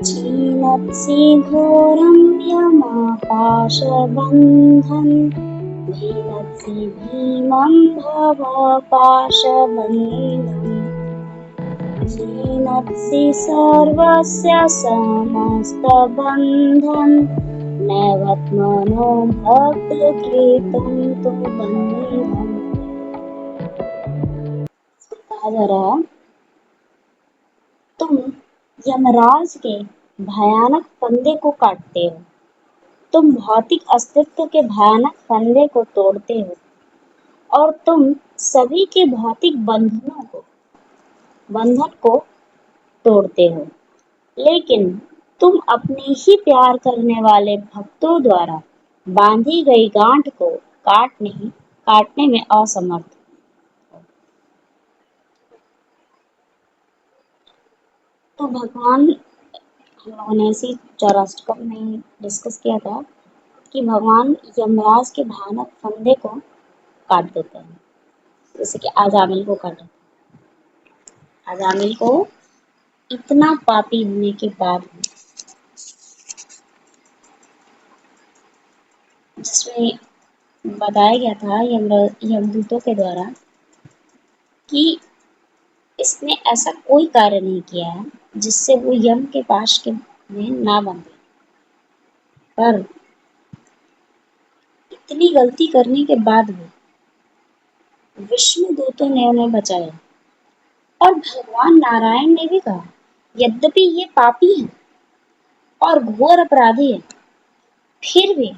छीनत्सि घोरं यमापाशबन्धं भेनत्सि भीमं भवपाशबन्धम् छीनत्सि सर्वस्य समस्तबन्धं नैवात्मनो भक्तकृतं तु बन्धम्। कहा जा रहा है, तुम यमराज के भयानक फंदे को काटते हो, तुम भौतिक अस्तित्व के भयानक फंदे को तोड़ते हो और तुम सभी के भौतिक बंधन को तोड़ते हो, लेकिन तुम अपने ही प्यार करने वाले भक्तों द्वारा बांधी गई गांठ को काटने में असमर्थ। तो भगवान, हम लोगों ने इसी चौराष्टकम में डिस्कस किया था कि भगवान यमराज के भयानक फंदे को काट देते हैं, जैसे कि आजामिल को काटा। आजामिल को इतना पापी होने के बाद भी, जिसमें बताया गया था यमदूतों के द्वारा कि इसने ऐसा कोई कार्य नहीं किया है जिससे वो यम के पाश के में ना बंधे, पर इतनी गलती करने के बाद भी विष्णु दूतों ने उन्हें बचाया। और भगवान नारायण ने भी कहा, यद्यपि ये पापी है और घोर अपराधी है, फिर भी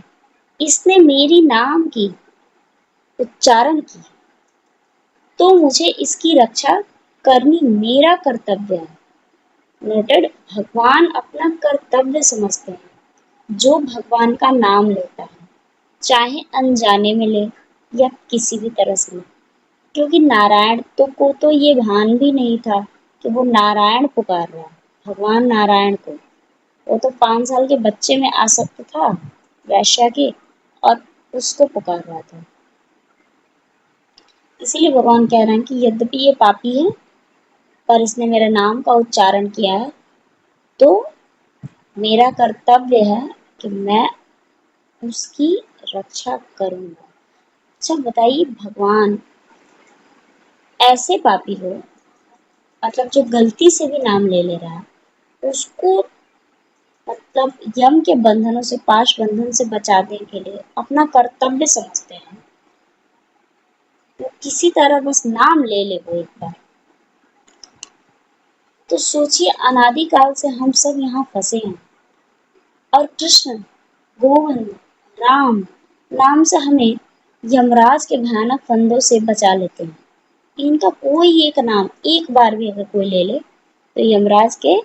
इसने मेरी नाम की उच्चारण की, तो मुझे इसकी रक्षा करनी मेरा कर्तव्य है। नोटेड, भगवान अपना कर्तव्य समझते हैं। जो भगवान का नाम लेता है, चाहे अनजाने में ले या किसी भी तरह से ले, क्योंकि नारायण तो ये भान भी नहीं था कि वो नारायण पुकार रहा है, भगवान नारायण को। वो तो 5 साल के बच्चे में आसक्त था, वैश्या के, और उसको पुकार रहा था। इसीलिए भगवान कह रहे हैं कि यद्यपि ये पापी है पर इसने मेरे नाम का उच्चारण किया है, तो मेरा कर्तव्य है कि मैं उसकी रक्षा करूंगा। अच्छा बताइए, भगवान ऐसे पापी हो, मतलब जो गलती से भी नाम ले रहा है, उसको मतलब यम के बंधनों से, पाश बंधन से बचाने के लिए अपना कर्तव्य समझते हैं। वो किसी तरह बस नाम ले वो एक बार, तो सोचिए अनादिकाल से हम सब यहाँ फंसे हैं और कृष्ण, गोविंद, राम नाम से हमें यमराज के भयानक फंदों से बचा लेते हैं। इनका कोई एक नाम एक बार भी अगर कोई ले ले तो यमराज के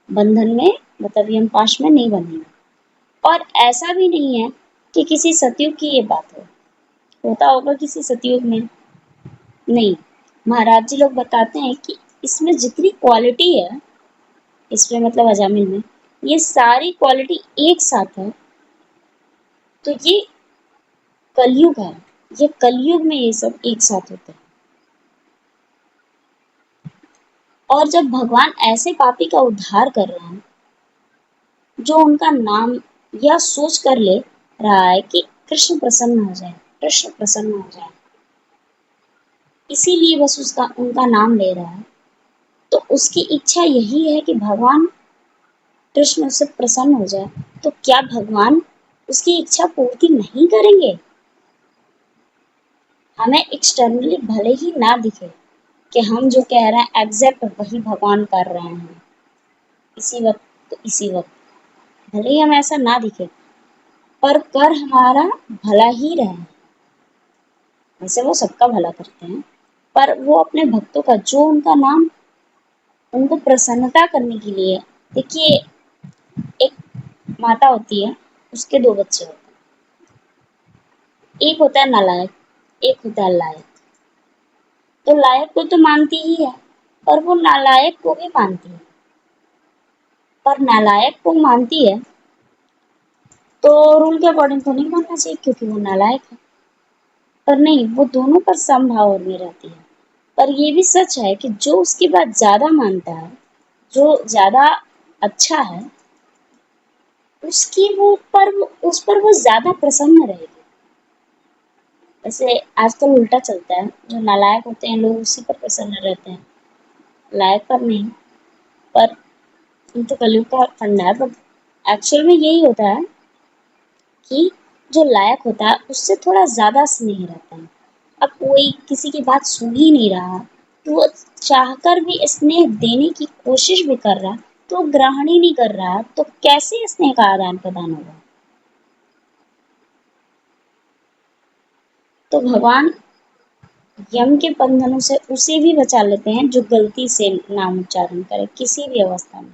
बंधन में, मतलब यम पाश में नहीं बंधेगा। और ऐसा भी नहीं है कि किसी सतयुग की ये बात हो, होता होगा किसी सतयुग में, नहीं। महाराज जी लोग बताते हैं कि इसमें जितनी क्वालिटी है, इसमें मतलब अजामिल में, ये सारी क्वालिटी एक साथ है, तो ये कलयुग है। ये कलयुग में ये सब एक साथ होते हैं। और जब भगवान ऐसे पापी का उद्धार कर रहे हैं, जो उनका नाम या सोच कर ले रहा है कि कृष्ण प्रसन्न हो जाए, कृष्ण प्रसन्न हो जाए, इसीलिए बस उसका उनका नाम ले रहा है, तो उसकी इच्छा यही है कि भगवान कृष्ण उससे प्रसन्न हो जाए। तो क्या भगवान उसकी इच्छा पूर्ति नहीं करेंगे? हमें एक्सटर्नली भले ही ना दिखे कि हम जो कह रहे हैं एग्जैक्ट वही भगवान कर रहे हैं, इसी वक्त भले ही हमें ऐसा ना दिखे, पर कर हमारा भला ही रहे। वैसे वो सबका भला करते हैं, पर वो अपने भक्तों का, जो उनका नाम, उनको प्रसन्नता करने के लिए। देखिए, एक माता होती है, उसके 2 बच्चे होते हैं, एक होता है नालायक, एक होता है लायक। तो लायक को तो मानती ही है, पर वो नालायक को भी मानती है। पर नालायक को मानती है तो रूल के अकॉर्डिंग तो नहीं मानना चाहिए, क्योंकि वो नालायक है। पर नहीं, वो दोनों पर समभाव में रहती है। पर ये भी सच है कि जो उसकी बात ज्यादा मानता है, जो ज्यादा अच्छा है उसकी वो पर उस पर वो ज्यादा प्रसन्न रहेगी। वैसे आजकल उल्टा चलता है, जो नालायक होते हैं लोग उसी पर प्रसन्न रहते हैं, लायक पर नहीं। पर ये तो कलयुग का फंडा है, बट एक्चुअल में यही होता है कि जो लायक होता है उससे थोड़ा ज़्यादा स्नेह रहता है। अब कोई किसी की बात सुन ही नहीं रहा, तो वो चाहकर भी स्नेह देने की कोशिश भी कर रहा, तो वो ग्रहण ही नहीं कर रहा, तो कैसे स्नेह का आदान-प्रदान होगा? तो भगवान यम के बंधनों से उसे भी बचा लेते हैं जो गलती से नाम उच्चारण करे किसी भी अवस्था में।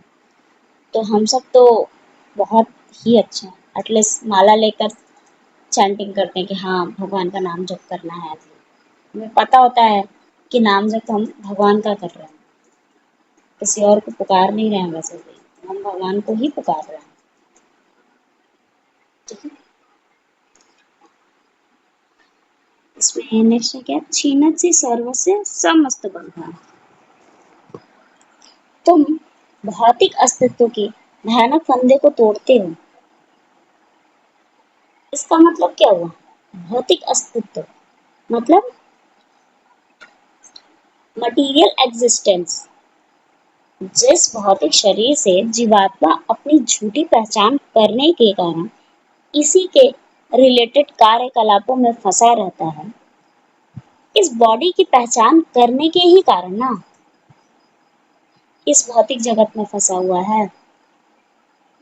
तो हम सब तो बहुत ही अच्छे हैं, एटलीस्ट माला लेकर चैंटिंग करते हैं कि हाँ भगवान का नाम जप करना है। हमें पता होता है कि नाम जप हम भगवान का कर रहे हैं, किसी और को पुकार नहीं रहे हैं, वैसे भी हम भगवान को ही पुकार रहे हैं। ठीक है। इसमें नेक्स्ट है क्या, छीनत से सर्वस्य समस्त बंधन। तुम भौतिक अस्तित्व के भयानक फंदे को तोड़ते हो। इसका मतलब क्या हुआ? भौतिक अस्तित्व मतलब मटीरियल एग्जिस्टेंस। जिस भौतिक शरीर से जीवात्मा अपनी झूठी पहचान करने के कारण इसी के रिलेटेड कार्यकलापों में फंसा रहता है, इस बॉडी की पहचान करने के ही कारण ना इस भौतिक जगत में फंसा हुआ है।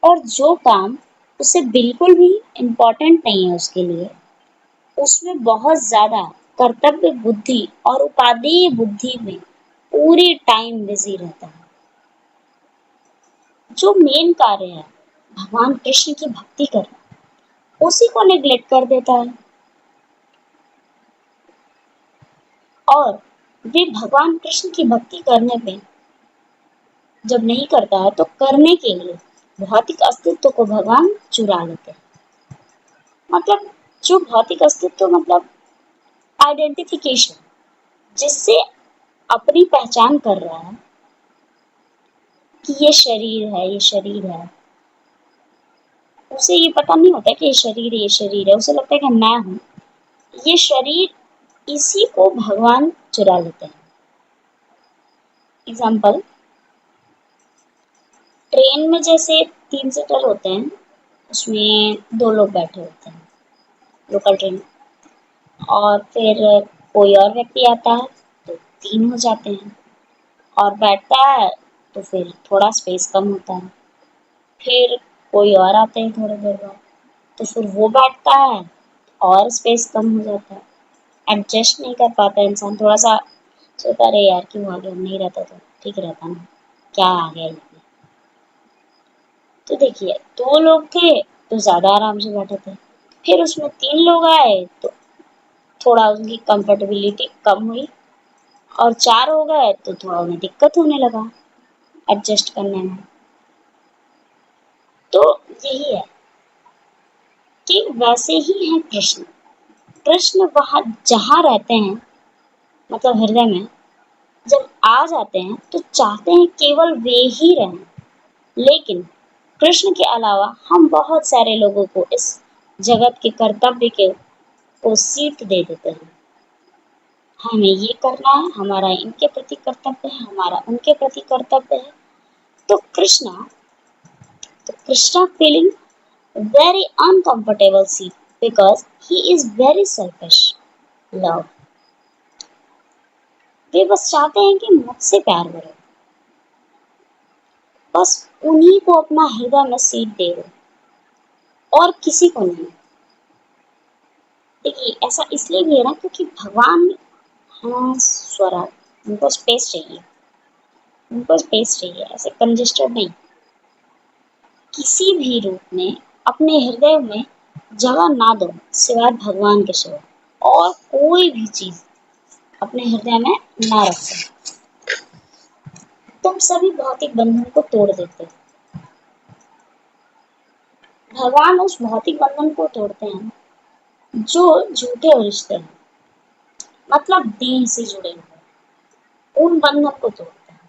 और जो काम उसे बिल्कुल भी इम्पोर्टेंट नहीं है उसके लिए, उसमें बहुत ज्यादा कर्तव्य बुद्धि और उपादेय बुद्धि में पूरे टाइम बिजी रहता है। जो मेन कार्य है भगवान कृष्ण की भक्ति करना, उसी को नेग्लेक्ट कर देता है। और वे भगवान कृष्ण की भक्ति करने पे जब नहीं करता है तो करने के लिए भौतिक अस्तित्व को भगवान चुरा लेते हैं। मतलब जो भौतिक अस्तित्व मतलब आइडेंटिफिकेशन, जिससे अपनी पहचान कर रहा है कि ये शरीर है, उसे ये पता नहीं होता कि ये शरीर है, उसे लगता है कि मैं हूँ ये शरीर, इसी को भगवान चुरा लेते हैं। एग्जाम्पल, ट्रेन में जैसे 3 सीटर होते हैं, उसमें 2 लोग बैठे होते हैं लोकल ट्रेन, और फिर कोई और व्यक्ति आता है तो 3 हो जाते हैं, और बैठता है तो फिर थोड़ा स्पेस कम होता है। फिर कोई और आते हैं थोड़ी देर बाद, तो फिर वो बैठता है और स्पेस कम हो जाता है। एडजस्ट नहीं कर पाता इंसान, थोड़ा सा सोचता अरे यार क्यों आ गया, नहीं रहता तो ठीक रहता ना, क्या आ गया ये। तो देखिए 2 लोग थे तो ज्यादा आराम से बैठे थे, फिर उसमें 3 लोग आए तो थोड़ा उनकी कंफर्टेबिलिटी कम हुई, और 4 हो गए तो थोड़ा उन्हें दिक्कत होने लगा एडजस्ट करने में। तो यही है कि वैसे ही है कृष्ण। कृष्ण वहां जहाँ रहते हैं, मतलब हृदय में जब आ जाते हैं तो चाहते हैं केवल वे ही रहें। लेकिन कृष्ण के अलावा हम बहुत सारे लोगों को इस जगत के कर्तव्य के को सीट दे देते हैं। हमें ये करना है, हमारा इनके प्रति कर्तव्य है, हमारा उनके प्रति कर्तव्य है। तो Krishna feeling very uncomfortable seat because he is very selfish love। वे बस चाहते हैं कि मुझसे प्यार करो, बस उन्हीं को अपना हृदय में सीट दे दो और किसी को नहीं। देखिए ऐसा इसलिए भी है ना क्योंकि भगवान हाँ स्वराज, उनको स्पेस चाहिए, उनको स्पेस चाहिए, ऐसे कंजेस्टेड नहीं। किसी भी रूप में अपने हृदय में जगह ना दो सिवाय भगवान के सिवा, और कोई भी चीज अपने हृदय में ना रखो। तुम सभी भौतिक बंधन को तोड़ देते हो। भगवान उस भौतिक बंधन को तोड़ते हैं जो झूठे रिश्ते हैं, मतलब देह से जुड़े हुए, उन बंधन को तोड़ते हैं।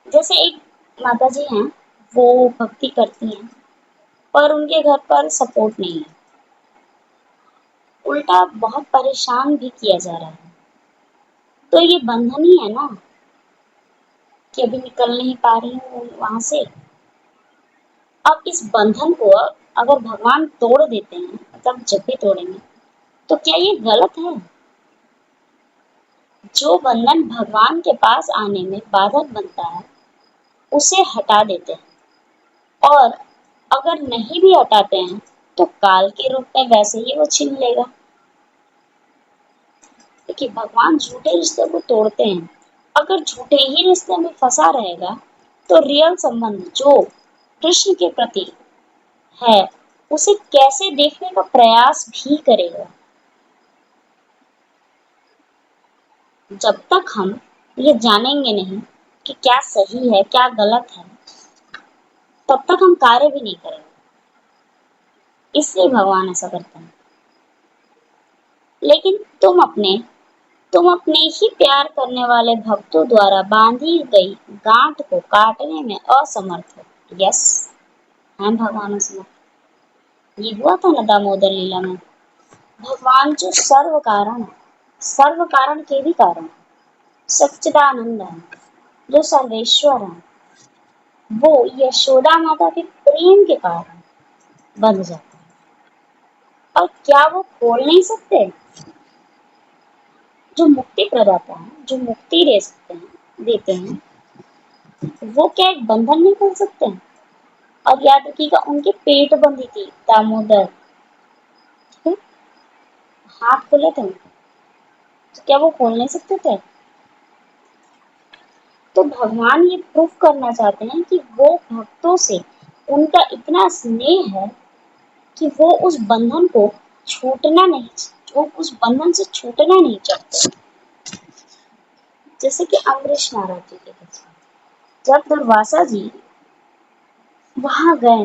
जैसे एक माता जी हैं, वो भक्ति करती हैं, पर उनके घर पर सपोर्ट नहीं है। उल्टा बहुत परेशान भी किया जा रहा है। तो ये बंधन ही है ना, कि अभी निकल नहीं पा रही हूँ वहां से। अब इस बंधन को अगर भगवान तोड़ देते हैं, मतलब जब भी तोड़ेंगे, तो क्या ये गलत है? जो बंधन भगवान के पास आने में बाधक बनता है, उसे हटा देते हैं। और अगर नहीं भी हटाते हैं, तो काल के रूप में वैसे ही वो छीन लेगा। देखिए, भगवान झूठे रिश्ते को तोड़ते हैं। अगर झूठे ही रिश्ते में फंसा रहेगा, तो रियल संबंध जो कृष्ण के प्रति है, उसे कैसे देखने का प्रयास भी करेगा? जब तक हम ये जानेंगे नहीं कि क्या सही है, क्या गलत है, तब तक हम कार्य भी नहीं करेंगे। इसलिए भगवान ऐसा करते हैं। लेकिन तुम अपने ही प्यार करने वाले भक्तों द्वारा बांधी गई गांठ को काटने में असमर्थ हो। यस, हम भगवान असमर्थ। ये हुआ था ना दामोदर लीला में। भगवान जो सर्व कारण है, सर्व कारण के भी कारण, सच्चिदानंद है, जो सर्वेश्वर है, वो यशोदा माता के प्रेम के कारण बंध जाता है। और क्या वो खोल नहीं सकते? जो मुक्ति प्रदाता है, जो मुक्ति दे सकते हैं, देते हैं, वो क्या एक बंधन नहीं खोल सकते हैं? और याद रखिएगा, उनके पेट बंधी थी दामोदर, ठीक है? हाथ खुले थे उनके, तो क्या वो खोल नहीं सकते थे? तो भगवान ये प्रूफ करना चाहते हैं कि वो भक्तों से उनका इतना स्नेह है कि वो उस बंधन को छूटना नहीं, वो उस बंधन से छूटना नहीं चाहते। जैसे कि अम्बरीश महाराज जी के केस में, जब दुर्वासा जी वहां गए,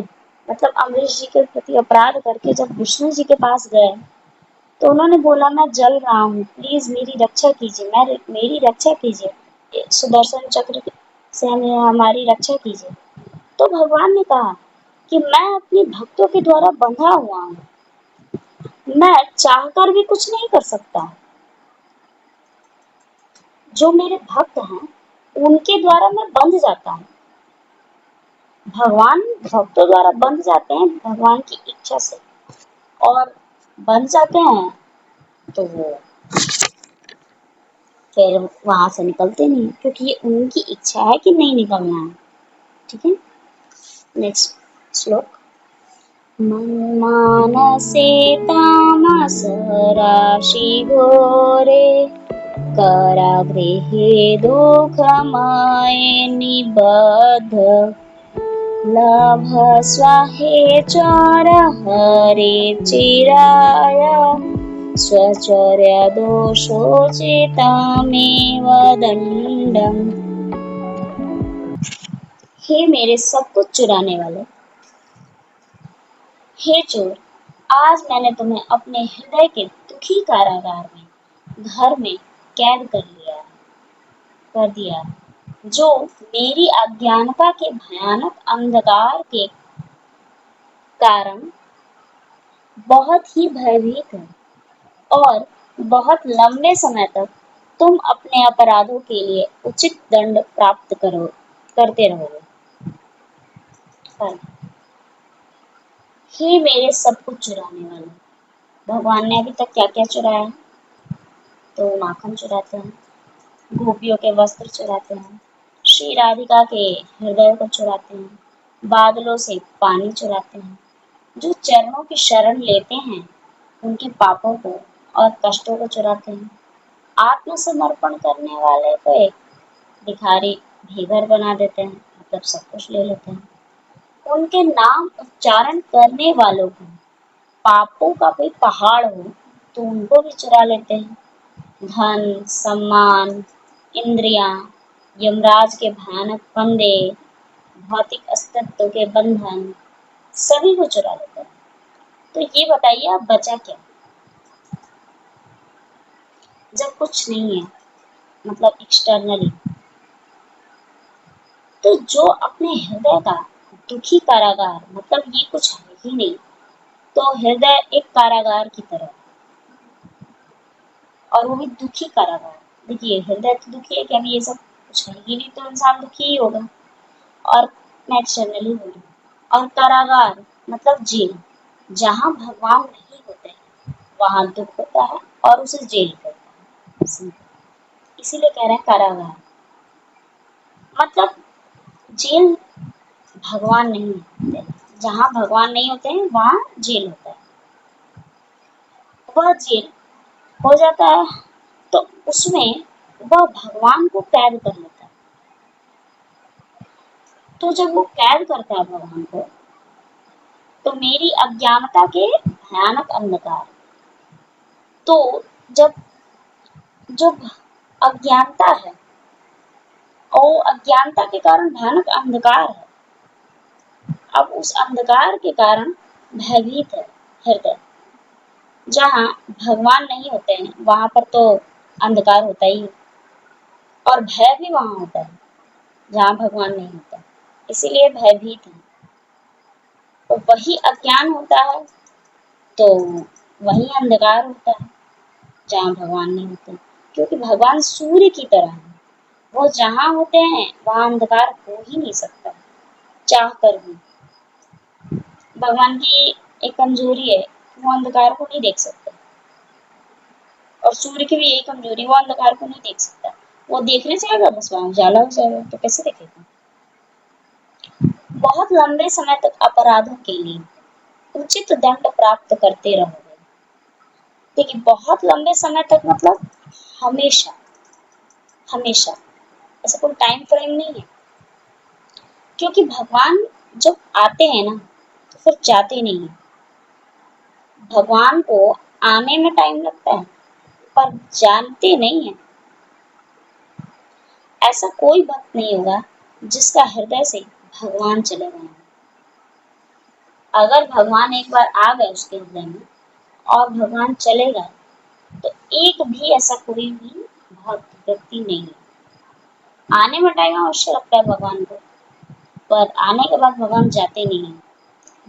मतलब अम्बरीश जी के प्रति अपराध करके जब विष्णु जी के पास गए, तो उन्होंने बोला, मैं जल रहा हूँ, प्लीज मेरी रक्षा कीजिए, मेरी रक्षा कीजिए, सुदर्शन चक्र से हमारी रक्षा कीजिए। तो भगवान ने कहा कि मैं अपने भक्तों के द्वारा बंधा हुआ हूँ, मैं चाहकर भी कुछ नहीं कर सकता। जो मेरे भक्त हैं, उनके द्वारा मैं बंध जाता हूँ। भगवान भक्तों द्वारा बंध जाते हैं भगवान की इच्छा से, और बंध जाते हैं तो वो फिर वहां से निकलते नहीं, क्योंकि ये उनकी इच्छा है कि नहीं निकलना है। ठीक है, नेक्स्ट श्लोक। मनमानसे तामस राशि घोरे कारागृहे दुःखमये निबद्ध लभस्वाहेश्वर हरे चिराय स्वचर्यदोषोचितमेव दण्डम्। हे मेरे सब कुछ चुराने वाले, हे चोर, आज मैंने तुम्हें अपने हृदय के दुखी कारागार में, घर में कैद कर दिया, जो मेरी अज्ञानता के भयानक अंधकार के कारण बहुत ही भयभीत है, और बहुत लंबे समय तक तुम अपने अपराधों के लिए उचित दंड प्राप्त करते रहोगे। पर हे मेरे सब कुछ चुराने वाले, भगवान ने अभी तक क्या क्या चुराया? तो माखन चुराते हैं, गोपियों के वस्त्र चुराते हैं, श्री राधिका के हृदय को चुराते हैं, बादलों से पानी चुराते हैं, जो चरणों की शरण लेते हैं उनके पापों को और कष्टों को चुराते हैं, आत्मसमर्पण करने वाले को एक भिखारी भेगर बना देते हैं, मतलब सब कुछ ले लेते हैं, उनके नाम उच्चारण करने वालों को पापों का कोई पहाड़ हो तो उनको भी चुरा लेते हैं, धन, सम्मान, इंद्रियां, यमराज के भयानक फंदे, भौतिक अस्तित्व के बंधन, सभी को चुरा लेते हैं। तो ये बताइए, अब बचा क्या? जब कुछ नहीं है, मतलब एक्सटर्नली, तो जो अपने हृदय का दुखी कारागार, मतलब ये कुछ है ही नहीं, तो हृदय एक कारागार की तरह, और वो भी दुखी कारागार। देखिए हृदय तो दुखी है, क्या भी ये सब कुछ है ही नहीं तो इंसान दुखी ही होगा। और मैं जनरली बोल रही हूँ। और कारागार मतलब जेल, जहाँ भगवान नहीं होते हैं वहां दुख होता है और उसे जेल कहते हैं। इसीलिए कह रहे हैं कारागार, मतलब जेल भगवान नहीं होते, जहाँ भगवान नहीं होते हैं वहां जेल होता है। वह जेल हो जाता है तो उसमें वह भगवान को कैद कर लेता है। तो जब वो कैद करता है भगवान को, तो मेरी अज्ञानता के भयानक अंधकार, तो जब जो अज्ञानता है और अज्ञानता के कारण भयानक अंधकार है, अब उस अंधकार के कारण भयभीत है हृदय। जहाँ भगवान नहीं होते हैं वहां पर तो अंधकार होता ही है, और भय भी वहां होता है जहाँ भगवान नहीं होता, इसीलिए भयभीत है। तो वही अज्ञान होता है, तो वही अंधकार होता है जहाँ भगवान नहीं होते, क्योंकि भगवान सूर्य की तरह है। वो जहाँ होते हैं वहां अंधकार हो ही नहीं सकता, चाह कर भी। भगवान की एक कमजोरी है, वो अंधकार को नहीं देख सकते, और सूर्य की भी यही कमजोरी, वो अंधकार को नहीं देख सकता। वो देखने जाएगा बस वहां उजाला हो जाएगा, तो कैसे देखेगा। बहुत लंबे समय तक अपराधों के लिए उचित दंड प्राप्त करते रहोगे। देखिए बहुत लंबे समय तक मतलब हमेशा, हमेशा, ऐसा कोई टाइम फ्रेम नहीं है, क्योंकि भगवान जब आते हैं ना तो फिर जाते नहीं है। भगवान को आने में टाइम लगता है पर जानते नहीं है। ऐसा कोई भक्त नहीं होगा जिसका हृदय से भगवान चले गए हैं। अगर भगवान एक बार आ गए उसके हृदय में और भगवान चले गए, तो एक भी ऐसा कोई भी भक्त व्यक्ति नहीं है। आने में टाइम अवश्य लगता है भगवान को, पर आने के बाद भगवान जाते नहीं हैं।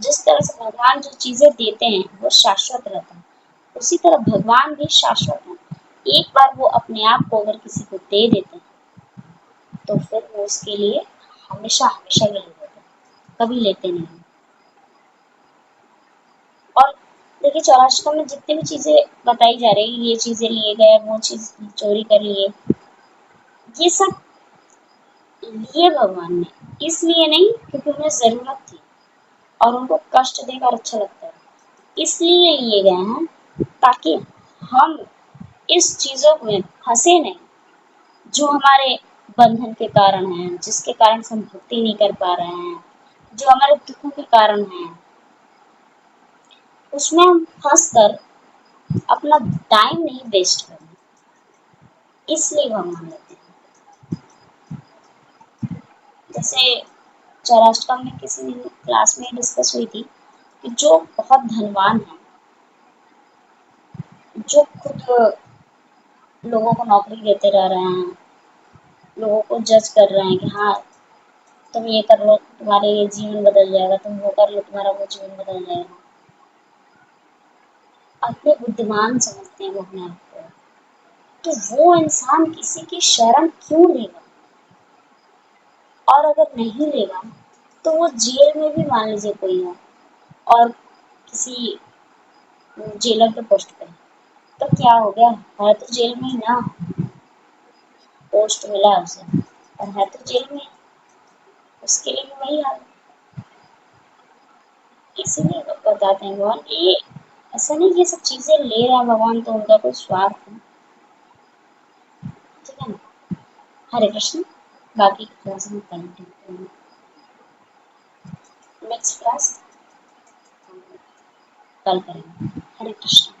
जिस तरह से भगवान जो चीजें देते हैं वो शाश्वत रहता है, उसी तरह भगवान भी शाश्वत है। एक बार वो अपने आप को अगर किसी को दे देते हैं तो फिर वो उसके लिए हमेशा हमेशा के लिए देते हैं, कभी लेते नहीं। और देखिए चौराष्ट्रम में जितनी भी चीजें बताई जा रही है, ये चीजें लिए गए, वो चीज चोरी कर लिए, ये सब लिए भगवान ने इसलिए नहीं क्योंकि उन्हें जरूरत थी और उनको कष्ट देकर अच्छा लगता है, इसलिए लिए गए हैं ताकि हम इस चीजों में फंसे नहीं, जो हमारे बंधन के कारण हैं, जिसके कारण से हम भक्ति नहीं कर पा रहे हैं, जो हमारे दुखों के कारण हैं, उसमें हम फंस कर अपना टाइम नहीं वेस्ट करना, इसलिए भगवान लेते हैं। जैसे चौराष्ट्रम में किसी क्लास में डिस्कस हुई थी कि जो बहुत धनवान है, जो खुद लोगों को नौकरी देते रह रहे हैं, लोगों को जज कर रहे हैं कि हाँ तुम ये कर लो तुम्हारे ये जीवन बदल जाएगा, तुम वो कर लो तुम्हारा वो जीवन बदल जाएगा, अपने बुद्धिमान समझते हैं वो अपने आप को, तो वो इंसान किसी की शरण क्यों लेगा। और अगर नहीं लेगा तो वो जेल में भी मान लीजिए कोई है और किसी जेलर के पोस्ट पे, तो क्या हो गया, है तो जेल में ही ना, पोस्ट मिला उसे और है तो जेल में, उसके लिए भी वही हाल। इसीलिए बताते हैं भगवान ये ऐसा नहीं ये सब चीजें ले रहा भगवान तो उनका कोई स्वार्थ है, ठीक है ना। हरे कृष्ण। बाकी की क्लास में कंटिन्यू, नेक्स्ट क्लास कल करेंगे। हरे कृष्ण।